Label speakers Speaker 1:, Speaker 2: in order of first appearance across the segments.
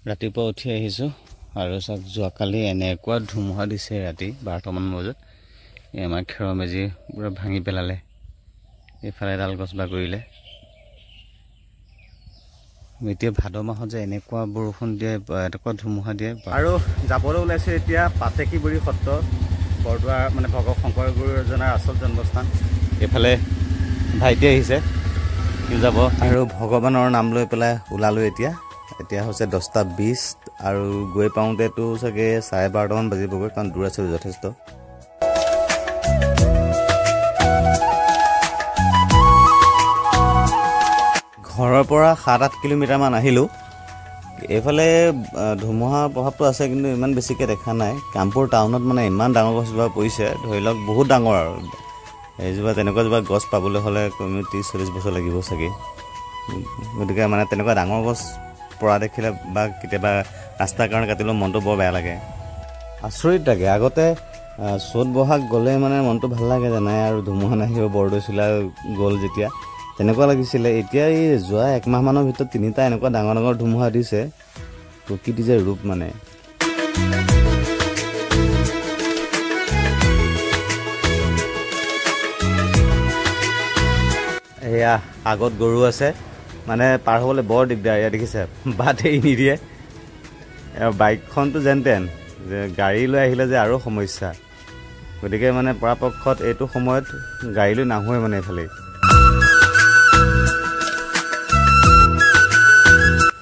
Speaker 1: ৰাতিপুৱা উঠি আহিছোঁ আৰু চাওক যোৱাকালি এনেকুৱা ধুমুহা দিছে ৰাতি 12টামান বজাত আমাৰ খেৰৰ মেজি পুৰা ভাঙি পেলালে এইফালে এডাল গছ বাগৰিলে এতিয়া ভাদ মাহত যে এনেকুৱা বৰষুণ দিয়ে এনেকুৱা ধুমুহা দিয়ে আৰু যাবলৈ ওলাইছে এতিয়া পাতেকীবুৰী সত্ৰ বৰদোৱা মানে শংকৰ গুৰুজনাৰ আচল জন্মস্থান এইফালে ভাইটি আহিছে কি যাব আৰু ভগৱানৰ নাম লৈ পেলাই ওলালোঁ এতিয়া হৈছে 10:20 আৰু গৈ পাওঁতেতো চাগে 12:30মান বাজিবগৈ কাৰণ দূৰ আছে যথেষ্ট ঘৰৰ পৰা 7-8 কিলোমিটাৰমান আহিলোঁ এইফালে ধুমুহাৰ প্ৰভাৱটো আছে কিন্তু ইমান বেছিকৈ দেখা নাই কামপুৰ টাউনত মানে ইমান ডাঙৰ গছজোপা পৰিছে ধৰি লওক বহুত ডাঙৰ আৰু এইজোপা তেনেকুৱা জোপা গছ পাবলৈ হ'লে কমেও 30-40 বছৰ লাগিব চাগে গতিকে মানে তেনেকুৱা ডাঙৰ গছ পৰা দেখিলে বা কেতিয়াবা ৰাস্তাৰ কাৰণে কাটিলেও মনটো বৰ বেয়া লাগে আচৰিত লাগে আগতে চ'ত বহাগ গ'লে মানে মনটো ভাল লাগে জানাই আৰু ধুমুহা নাহিব বৰদৈচিলা গ'ল যেতিয়া তেনেকুৱা লাগিছিলে এতিয়া এই যোৱা একমাহমানৰ ভিতৰত 3টা এনেকুৱা ডাঙৰ ডাঙৰ ধুমুহা দিছে প্ৰকৃতি যে ৰূপ মানে এয়া আগত গৰু আছে মানে পাৰ হ'বলৈ বৰ দিগদাৰ এয়া দেখিছে বাট এৰি নিদিয়ে বাইকখনটো যেন তেন যে গাড়ী লৈ আহিলে যে আৰু সমস্যা গতিকে মানে পৰাপক্ষত এইটো সময়ত গাড়ী লৈ নাহোৱে মানে এইফালে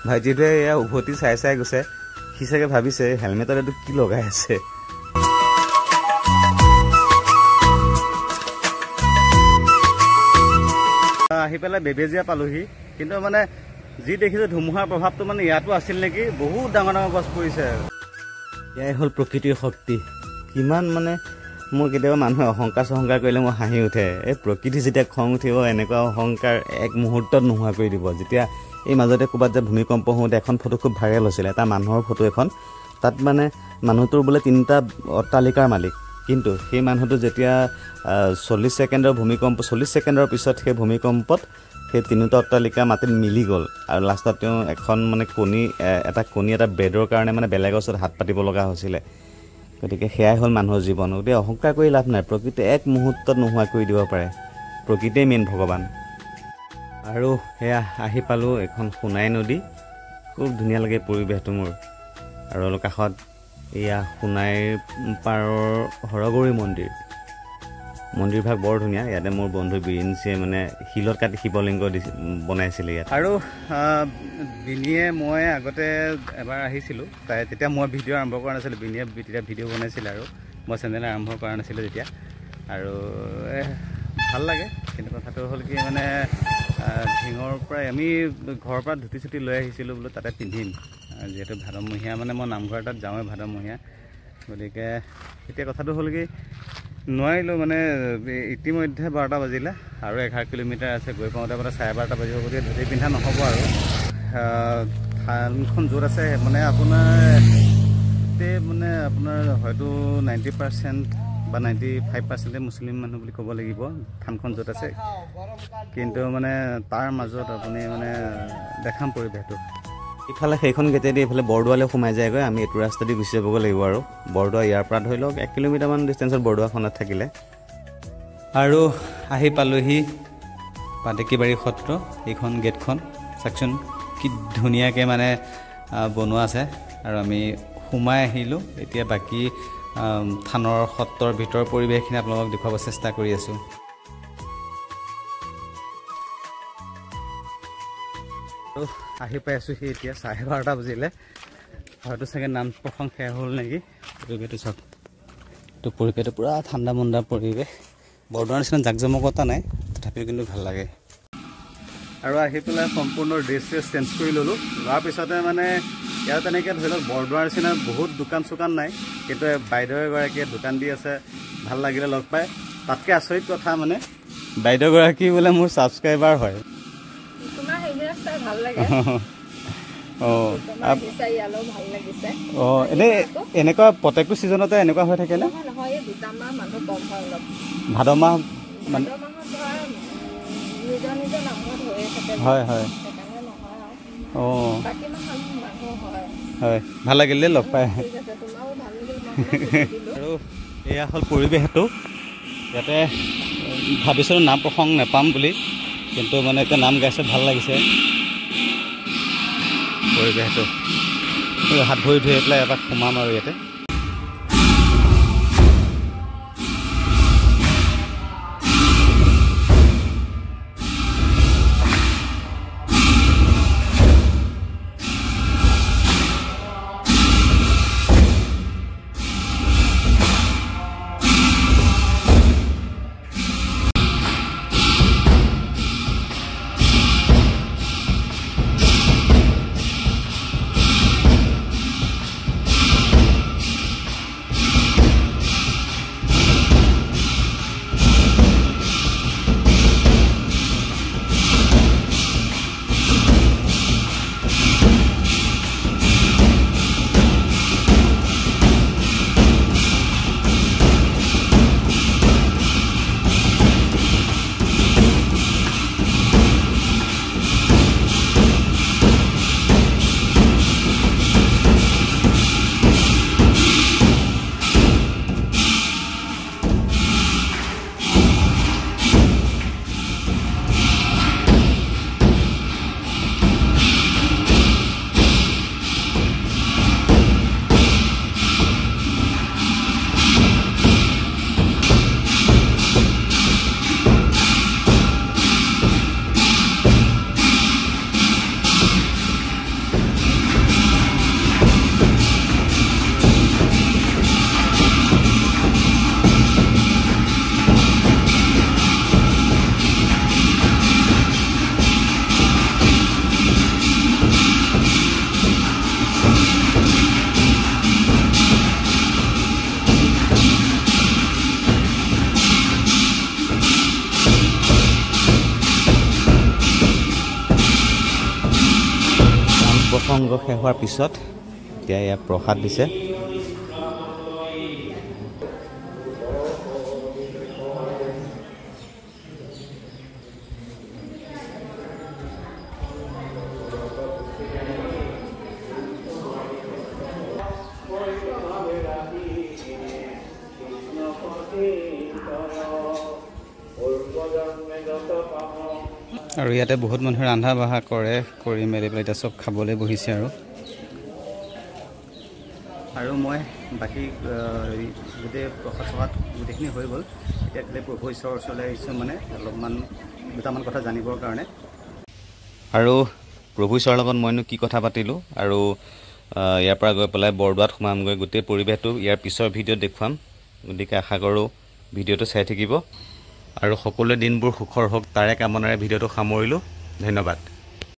Speaker 1: ভাইটিটোৱে এয়া উভতি চাই গৈছে সি চাগে ভাবিছে হেলমেটত এইটো কি লগাই আছে আহি পেলাই বেবেজীয়া পালোহি কিন্তু মানে যি দেখিছে ধুমুহাৰ প্ৰভাৱটো মানে ইয়াতো আছিল নেকি বহুত ডাঙৰ ডাঙৰ গছ পৰিছে এয়াই হ'ল প্ৰকৃতিৰ শক্তি কিমান মানে মোৰ কেতিয়াবা মানুহে অহংকাৰ কৰিলে মোৰ হাঁহি উঠে এই প্ৰকৃতি যেতিয়া খং উঠিব এনেকুৱা অহংকাৰ এক মুহূৰ্তত নোহোৱা কৰি দিব যেতিয়া এই মাজতে ক'ৰবাত যে ভূমিকম্প হওঁতে এখন ফটো খুব ভাইৰেল হৈছিলে এটা মানুহৰ ফটো এখন তাত মানে মানুহটোৰ বোলে 3টা অট্টালিকাৰ মালিক কিন্তু সেই মানুহটো যেতিয়া 40 ছেকেণ্ডৰ ভূমিকম্প 40 ছেকেণ্ডৰ পিছত সেই ভূমিকম্পত সেই 3টা অট্টালিকা মাটিত মিলি গ'ল আৰু লাষ্টত তেওঁ এখন মানে কণী এটা বেডৰ কাৰণে মানে বেলেগৰ ওচৰত হাত পাতিব লগা হৈছিলে গতিকে সেয়াই হ'ল মানুহৰ জীৱন গতিকে অহংকাৰ কৰি লাভ নাই প্ৰকৃতি এক মুহূৰ্তত নোহোৱা কৰি দিব পাৰে প্ৰকৃতিয়েই মেইন ভগৱান আৰু সেয়া আহি পালোঁ এখন সোণাই নদী খুব ধুনীয়া লাগে পৰিৱেশটো মোৰ আৰু অলপ কাষত এয়া সোণাইৰ পাৰৰ হৰগৌৰী মন্দিৰভাগ বৰ ধুনীয়া ইয়াতে মোৰ বন্ধু বীৰেঞ্চিয়ে মানে শিলত কাটি শিৱলিংগ বনাইছিলে ইয়াত আৰু বিনীয়ে মই আগতে এবাৰ আহিছিলোঁ তাই তেতিয়া মই ভিডিঅ' আৰম্ভ কৰা নাছিলোঁ বিনীয়ে তেতিয়া ভিডিঅ' বনাইছিলে আৰু মই চেনেল আৰম্ভ কৰা নাছিলোঁ তেতিয়া আৰু ভাল লাগে কিন্তু কথাটো হ'ল কি মানে ঢিঙৰ পৰাই আমি ঘৰৰ পৰা ধুতি চুটি লৈ আহিছিলোঁ বোলো তাতে পিন্ধিম যিহেতু ভাদমহীয়া মানে মই নামঘৰ তাত যাওঁৱে ভাদমহীয়া গতিকে এতিয়া কথাটো হ'ল কি নোৱাৰিলোঁ মানে ইতিমধ্যে 12টা বাজিলে আৰু 11 কিলোমিটাৰ আছে গৈ পাওঁতে মানে 12:30 বাজিব গতিকে ধুতি পিন্ধা নহ'ব আৰু থানখন য'ত আছে মানে আপোনাৰ হয়তো 90% বা 95% মুছলিম মানুহ বুলি ক'ব লাগিব থানখন য'ত আছে কিন্তু মানে তাৰ মাজত আপুনি মানে দেখাম পৰিৱেশটো ইফালে সেইখন গেটেদি এইফালে বৰদোৱালৈ সোমাই যায়গৈ আমি এইটো ৰাস্তা দি গুচি যাবগৈ লাগিব আৰু বৰদোৱা ইয়াৰ পৰা ধৰি লওক 1 কিলোমিটাৰমান ডিষ্টেঞ্চত বৰদোৱাখনত থাকিলে আৰু আহি পালোহি পাতেকীবাৰী সত্ৰ এইখন গেটখন চাওকচোন কি ধুনীয়াকৈ মানে বনোৱা আছে আৰু আমি সোমাই আহিলোঁ এতিয়া বাকী থানৰ সত্ৰৰ ভিতৰৰ পৰিৱেশখিনি আপোনালোকক দেখুৱাব চেষ্টা কৰি আছোঁ আহি পাইছোঁহি এতিয়া 12:30 বাজিলে হয়তো চাগে নাম প্ৰসংগ শেষ হ'ল নেকি পৰিৱেশটো চাওক এইটো পৰিৱেশটো পূৰা ঠাণ্ডা মণ্ডা পৰিৱেশ বৰদোৱাৰ নিচিনা জাকজমকতা নাই তথাপিও কিন্তু ভাল লাগে আৰু আহি পেলাই সম্পূৰ্ণ ড্ৰেছ চেঞ্জ কৰি ল'লোঁ লোৱাৰ পিছতে মানে ইয়াত তেনেকৈ ধৰি লওক বৰদোৱাৰ নিচিনা বহুত দোকান চোকান নাই কিন্তু বাইদেউ এগৰাকীয়ে দোকান দি আছে ভাল লাগিলে লগ পাই তাতকৈ আচৰিত কথা মানে বাইদেউগৰাকী বোলে মোৰ ছাবস্ক্ৰাইবাৰ হয় এনেকুৱা প্ৰত্যেকটো ছিজনতে এনেকুৱা হৈ থাকে নে ভাদ মাহ হয় হয় হয় ভাল লাগিল দেই লগ পাই আৰু এয়া হ'ল পৰিৱেশটো ইয়াতে ভাবিছিলোঁ নাম প্ৰসংগ নাপাম বুলি কিন্তু মানে এতিয়া নাম গাইছে ভাল লাগিছে পৰিৱেশটো হাত ভৰি ধুই পেলাই এপাক সোমাম আৰু ইয়াতে প্ৰসংগ শেষ হোৱাৰ পিছত এতিয়া ইয়াত প্ৰসাদ দিছে আৰু ইয়াতে বহুত মানুহে ৰন্ধা বঢ়া কৰি মেলি পেলাই এতিয়া চব খাবলৈ বহিছে আৰু মই বাকী গোটেই প্ৰসাদ চসাদ গোটেইখিনি হৈ গ'ল এতিয়া খালি প্ৰভু ঈশ্বৰৰ ওচৰলৈ আহিছোঁ মানে অলপমান দুটামান কথা জানিবৰ কাৰণে আৰু প্ৰভু ঈশ্বৰৰ লগত মইনো কি কথা পাতিলোঁ আৰু ইয়াৰ পৰা গৈ পেলাই বৰদোৱাত সোমামগৈ গোটেই পৰিৱেশটো ইয়াৰ পিছৰ ভিডিঅ'ত দেখুৱাম গতিকে আশা কৰোঁ ভিডিঅ'টো চাই থাকিব আৰু সকলোৱে দিনবোৰ সুখৰ হওক তাৰে কামনাৰে ভিডিঅ'টো সামৰিলোঁ ধন্যবাদ।